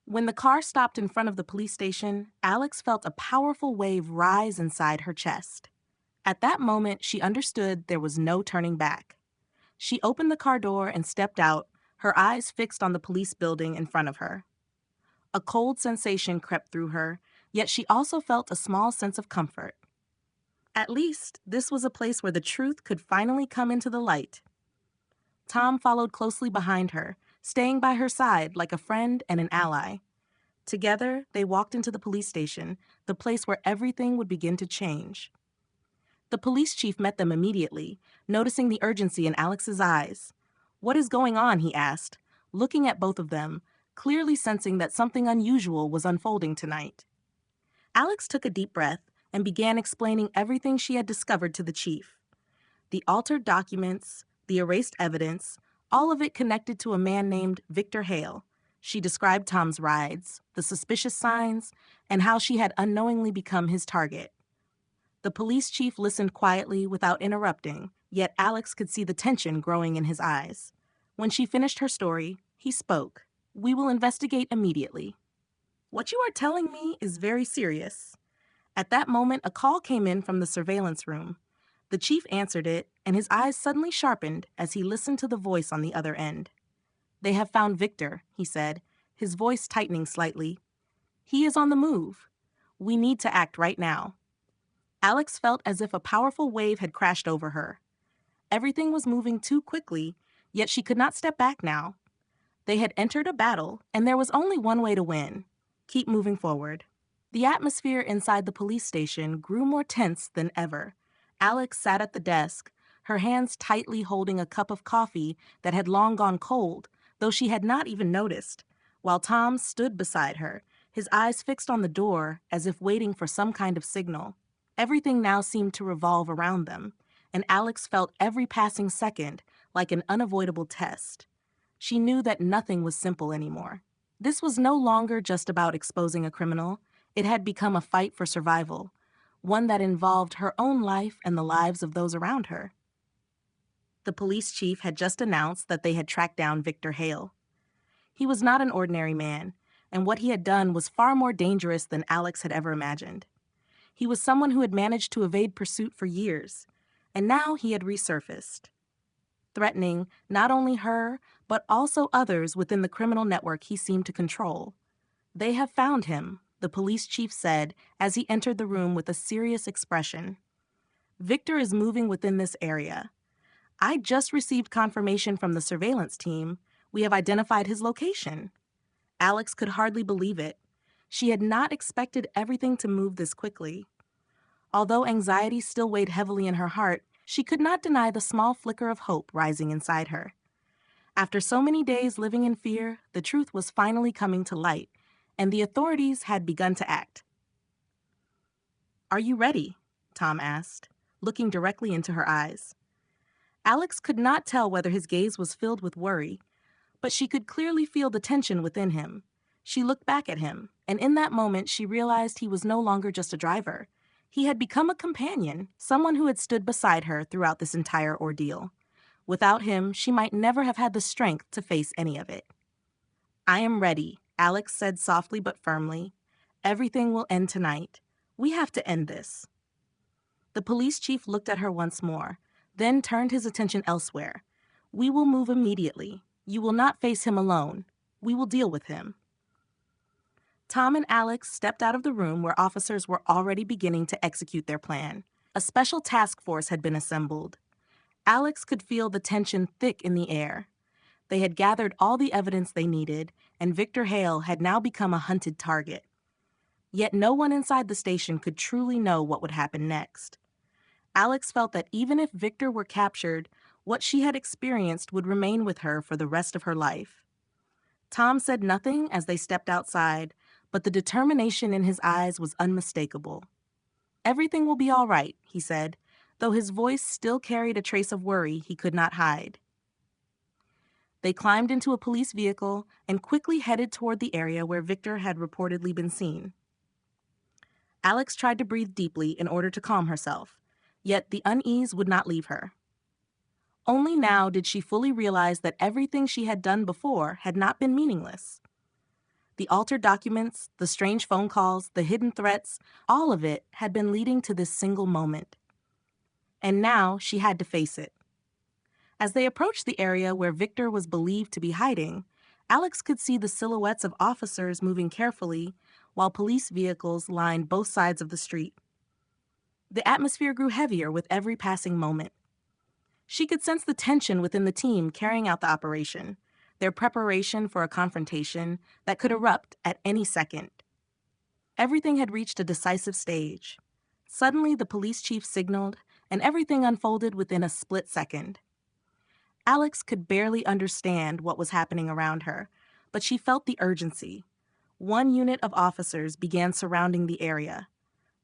When the car stopped in front of the police station, Alex felt a powerful wave rise inside her chest. At that moment, she understood there was no turning back. She opened the car door and stepped out, her eyes fixed on the police building in front of her. A cold sensation crept through her, yet she also felt a small sense of comfort. At least, this was a place where the truth could finally come into the light. Tom followed closely behind her, staying by her side like a friend and an ally. Together, they walked into the police station, the place where everything would begin to change. The police chief met them immediately, noticing the urgency in Alex's eyes. "What is going on?" he asked. looking at both of them, clearly sensing that something unusual was unfolding tonight. Alex took a deep breath and began explaining everything she had discovered to the chief. The altered documents, the erased evidence, all of it connected to a man named Victor Hale. She described Tom's rides, the suspicious signs, and how she had unknowingly become his target. The police chief listened quietly without interrupting, yet Alex could see the tension growing in his eyes. When she finished her story, he spoke. "We will investigate immediately. What you are telling me is very serious." At that moment, a call came in from the surveillance room. The chief answered it, and his eyes suddenly sharpened as he listened to the voice on the other end. "They have found Victor," he said, his voice tightening slightly. "He is on the move. We need to act right now." Alex felt as if a powerful wave had crashed over her. Everything was moving too quickly, yet she could not step back now. They had entered a battle, and there was only one way to win: keep moving forward. The atmosphere inside the police station grew more tense than ever. Alex sat at the desk, her hands tightly holding a cup of coffee that had long gone cold, though she had not even noticed, while Tom stood beside her, his eyes fixed on the door as if waiting for some kind of signal. Everything now seemed to revolve around them, and Alex felt every passing second like an unavoidable test. She knew that nothing was simple anymore. This was no longer just about exposing a criminal. It had become a fight for survival, one that involved her own life and the lives of those around her. The police chief had just announced that they had tracked down Victor Hale. He was not an ordinary man, and what he had done was far more dangerous than Alex had ever imagined. He was someone who had managed to evade pursuit for years, and now he had resurfaced, threatening not only her, but also others within the criminal network he seemed to control. "They have found him," the police chief said as he entered the room with a serious expression. "Victor is moving within this area. I just received confirmation from the surveillance team. We have identified his location." Alex could hardly believe it. She had not expected everything to move this quickly. Although anxiety still weighed heavily in her heart, she could not deny the small flicker of hope rising inside her. After so many days living in fear, the truth was finally coming to light, and the authorities had begun to act. "Are you ready?" Tom asked, looking directly into her eyes. Alex could not tell whether his gaze was filled with worry, but she could clearly feel the tension within him. She looked back at him, and in that moment she realized he was no longer just a driver. He had become a companion, someone who had stood beside her throughout this entire ordeal. Without him, she might never have had the strength to face any of it. "I am ready," Alex said softly but firmly. "Everything will end tonight. We have to end this." The police chief looked at her once more, then turned his attention elsewhere. "We will move immediately. You will not face him alone. We will deal with him." Tom and Alex stepped out of the room where officers were already beginning to execute their plan. A special task force had been assembled. Alex could feel the tension thick in the air. They had gathered all the evidence they needed, and Victor Hale had now become a hunted target. Yet no one inside the station could truly know what would happen next. Alex felt that even if Victor were captured, what she had experienced would remain with her for the rest of her life. Tom said nothing as they stepped outside, but the determination in his eyes was unmistakable. "Everything will be all right," he said, though his voice still carried a trace of worry he could not hide. They climbed into a police vehicle and quickly headed toward the area where Victor had reportedly been seen. Alex tried to breathe deeply in order to calm herself, yet the unease would not leave her. Only now did she fully realize that everything she had done before had not been meaningless. The altered documents, the strange phone calls, the hidden threats, all of it had been leading to this single moment. And now she had to face it. As they approached the area where Victor was believed to be hiding, Alex could see the silhouettes of officers moving carefully while police vehicles lined both sides of the street. The atmosphere grew heavier with every passing moment. She could sense the tension within the team carrying out the operation, their preparation for a confrontation that could erupt at any second. Everything had reached a decisive stage. Suddenly, the police chief signaled, and everything unfolded within a split second. Alex could barely understand what was happening around her, but she felt the urgency. One unit of officers began surrounding the area.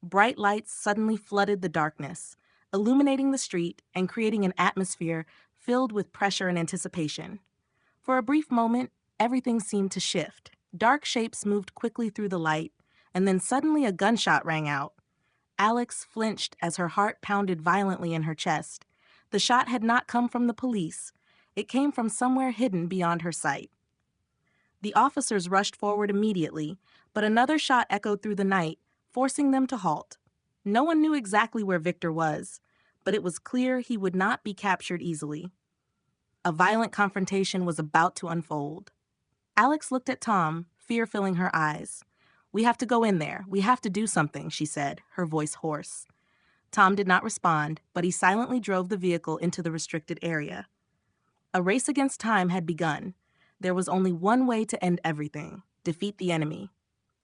Bright lights suddenly flooded the darkness, illuminating the street and creating an atmosphere filled with pressure and anticipation. For a brief moment, everything seemed to shift. Dark shapes moved quickly through the light, and then suddenly a gunshot rang out. Alex flinched as her heart pounded violently in her chest. The shot had not come from the police. It came from somewhere hidden beyond her sight. The officers rushed forward immediately, but another shot echoed through the night, forcing them to halt. No one knew exactly where Victor was, but it was clear he would not be captured easily. A violent confrontation was about to unfold. Alex looked at Tom, fear filling her eyes. "We have to go in there. We have to do something," she said, her voice hoarse. Tom did not respond, but he silently drove the vehicle into the restricted area. A race against time had begun. There was only one way to end everything: defeat the enemy.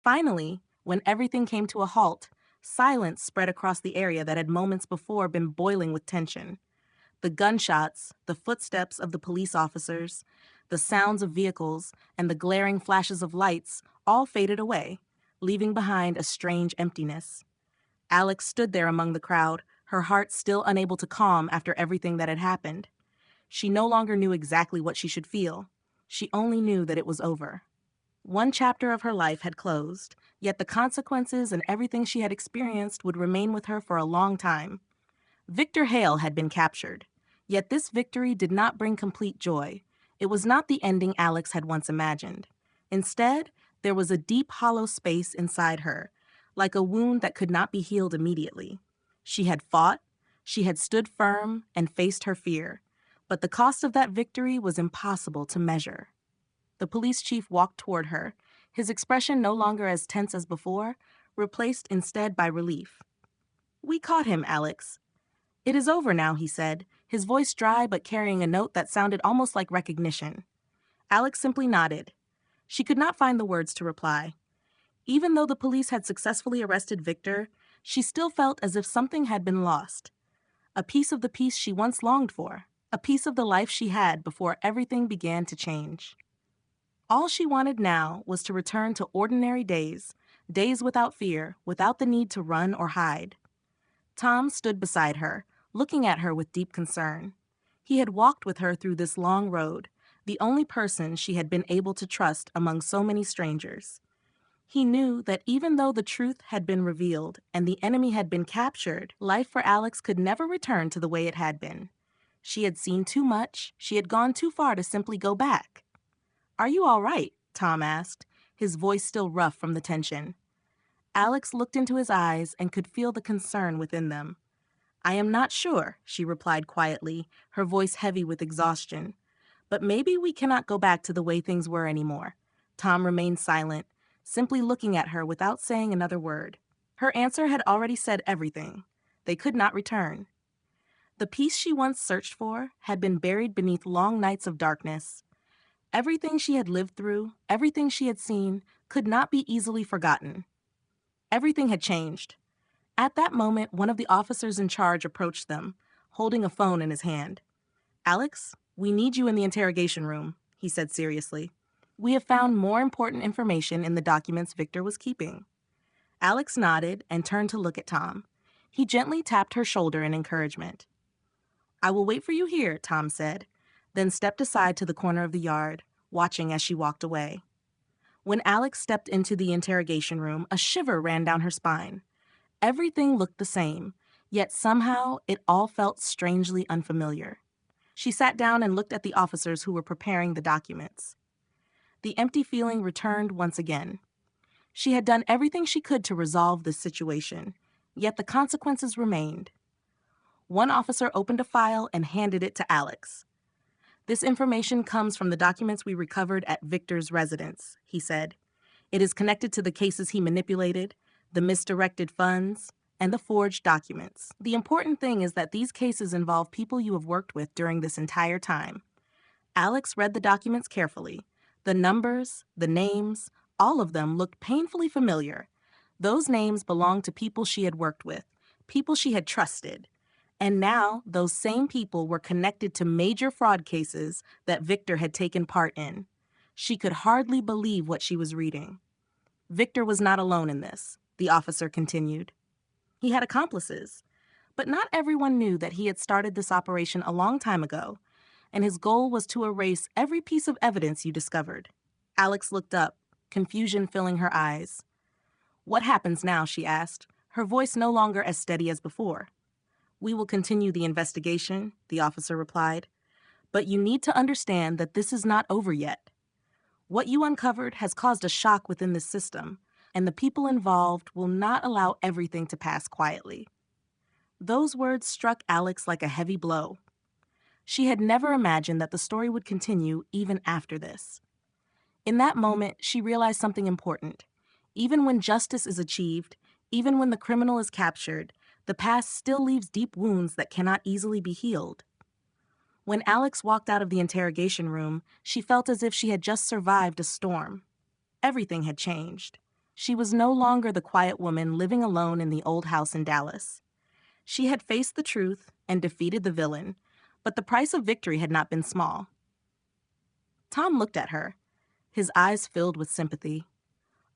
Finally, when everything came to a halt, silence spread across the area that had moments before been boiling with tension. The gunshots, the footsteps of the police officers, the sounds of vehicles, and the glaring flashes of lights all faded away, leaving behind a strange emptiness. Alex stood there among the crowd, her heart still unable to calm after everything that had happened. She no longer knew exactly what she should feel. She only knew that it was over. One chapter of her life had closed, yet the consequences and everything she had experienced would remain with her for a long time. Victor Hale had been captured, yet this victory did not bring complete joy. It was not the ending Alex had once imagined. Instead, there was a deep, hollow space inside her, like a wound that could not be healed immediately. She had fought, she had stood firm and faced her fear, but the cost of that victory was impossible to measure. The police chief walked toward her, his expression no longer as tense as before, replaced instead by relief. "We caught him, Alex." "It is over now," he said, his voice dry but carrying a note that sounded almost like recognition. Alex simply nodded. She could not find the words to reply. Even though the police had successfully arrested Victor, she still felt as if something had been lost. A piece of the peace she once longed for, a piece of the life she had before everything began to change. All she wanted now was to return to ordinary days, days without fear, without the need to run or hide. Tom stood beside her, looking at her with deep concern. He had walked with her through this long road, the only person she had been able to trust among so many strangers. He knew that even though the truth had been revealed and the enemy had been captured, life for Alex could never return to the way it had been. She had seen too much. She had gone too far to simply go back. "Are you all right?" Tom asked, his voice still rough from the tension. Alex looked into his eyes and could feel the concern within them. "I am not sure," she replied quietly, her voice heavy with exhaustion. "But maybe we cannot go back to the way things were anymore." Tom remained silent, simply looking at her without saying another word. Her answer had already said everything. They could not return. The peace she once searched for had been buried beneath long nights of darkness. Everything she had lived through, everything she had seen, could not be easily forgotten. Everything had changed. At that moment, one of the officers in charge approached them, holding a phone in his hand. "Alex, we need you in the interrogation room," he said seriously. "We have found more important information in the documents Victor was keeping." Alex nodded and turned to look at Tom. He gently tapped her shoulder in encouragement. "I will wait for you here," Tom said, then stepped aside to the corner of the yard, watching as she walked away. When Alex stepped into the interrogation room, a shiver ran down her spine. Everything looked the same, yet somehow it all felt strangely unfamiliar. She sat down and looked at the officers who were preparing the documents. The empty feeling returned once again. She had done everything she could to resolve this situation, yet the consequences remained. One officer opened a file and handed it to Alex. "This information comes from the documents we recovered at Victor's residence," he said. "It is connected to the cases he manipulated, the misdirected funds, and the forged documents. The important thing is that these cases involve people you have worked with during this entire time." Alex read the documents carefully. The numbers, the names, all of them looked painfully familiar. Those names belonged to people she had worked with, people she had trusted. And now, those same people were connected to major fraud cases that Victor had taken part in. She could hardly believe what she was reading. Victor was not alone in this, the officer continued. He had accomplices, but not everyone knew that he had started this operation a long time ago, and his goal was to erase every piece of evidence you discovered. Alex looked up, confusion filling her eyes. "What happens now?" she asked, her voice no longer as steady as before. "We will continue the investigation," the officer replied. "But you need to understand that this is not over yet. What you uncovered has caused a shock within this system, and the people involved will not allow everything to pass quietly." Those words struck Alex like a heavy blow. She had never imagined that the story would continue even after this. In that moment, she realized something important. Even when justice is achieved, even when the criminal is captured, the past still leaves deep wounds that cannot easily be healed. When Alex walked out of the interrogation room, she felt as if she had just survived a storm. Everything had changed. She was no longer the quiet woman living alone in the old house in Dallas. She had faced the truth and defeated the villain, but the price of victory had not been small. Tom looked at her, his eyes filled with sympathy.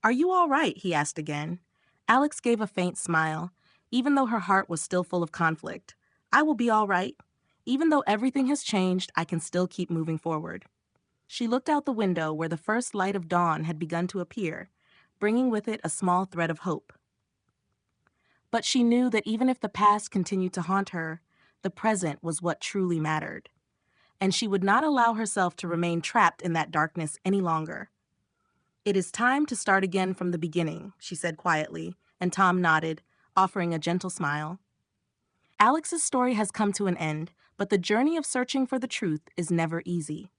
"Are you all right?" he asked again. Alex gave a faint smile, even though her heart was still full of conflict. "I will be all right. Even though everything has changed, I can still keep moving forward." She looked out the window where the first light of dawn had begun to appear, bringing with it a small thread of hope. But she knew that even if the past continued to haunt her, the present was what truly mattered. And she would not allow herself to remain trapped in that darkness any longer. "It is time to start again from the beginning," she said quietly, and Tom nodded, offering a gentle smile. Alex's story has come to an end, but the journey of searching for the truth is never easy.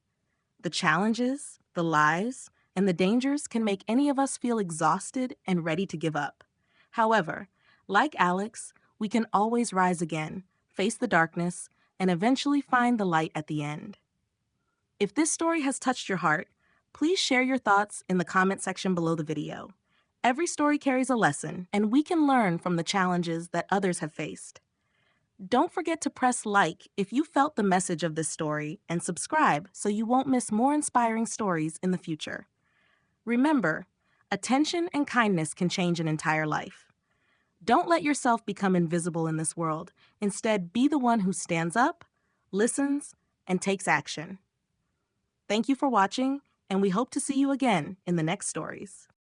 The challenges, the lies, and the dangers can make any of us feel exhausted and ready to give up. However, like Alex, we can always rise again, face the darkness, and eventually find the light at the end. If this story has touched your heart, please share your thoughts in the comment section below the video. Every story carries a lesson, and we can learn from the challenges that others have faced. Don't forget to press like if you felt the message of this story, and subscribe so you won't miss more inspiring stories in the future. Remember, attention and kindness can change an entire life. Don't let yourself become invisible in this world. Instead, be the one who stands up, listens, and takes action. Thank you for watching, and we hope to see you again in the next stories.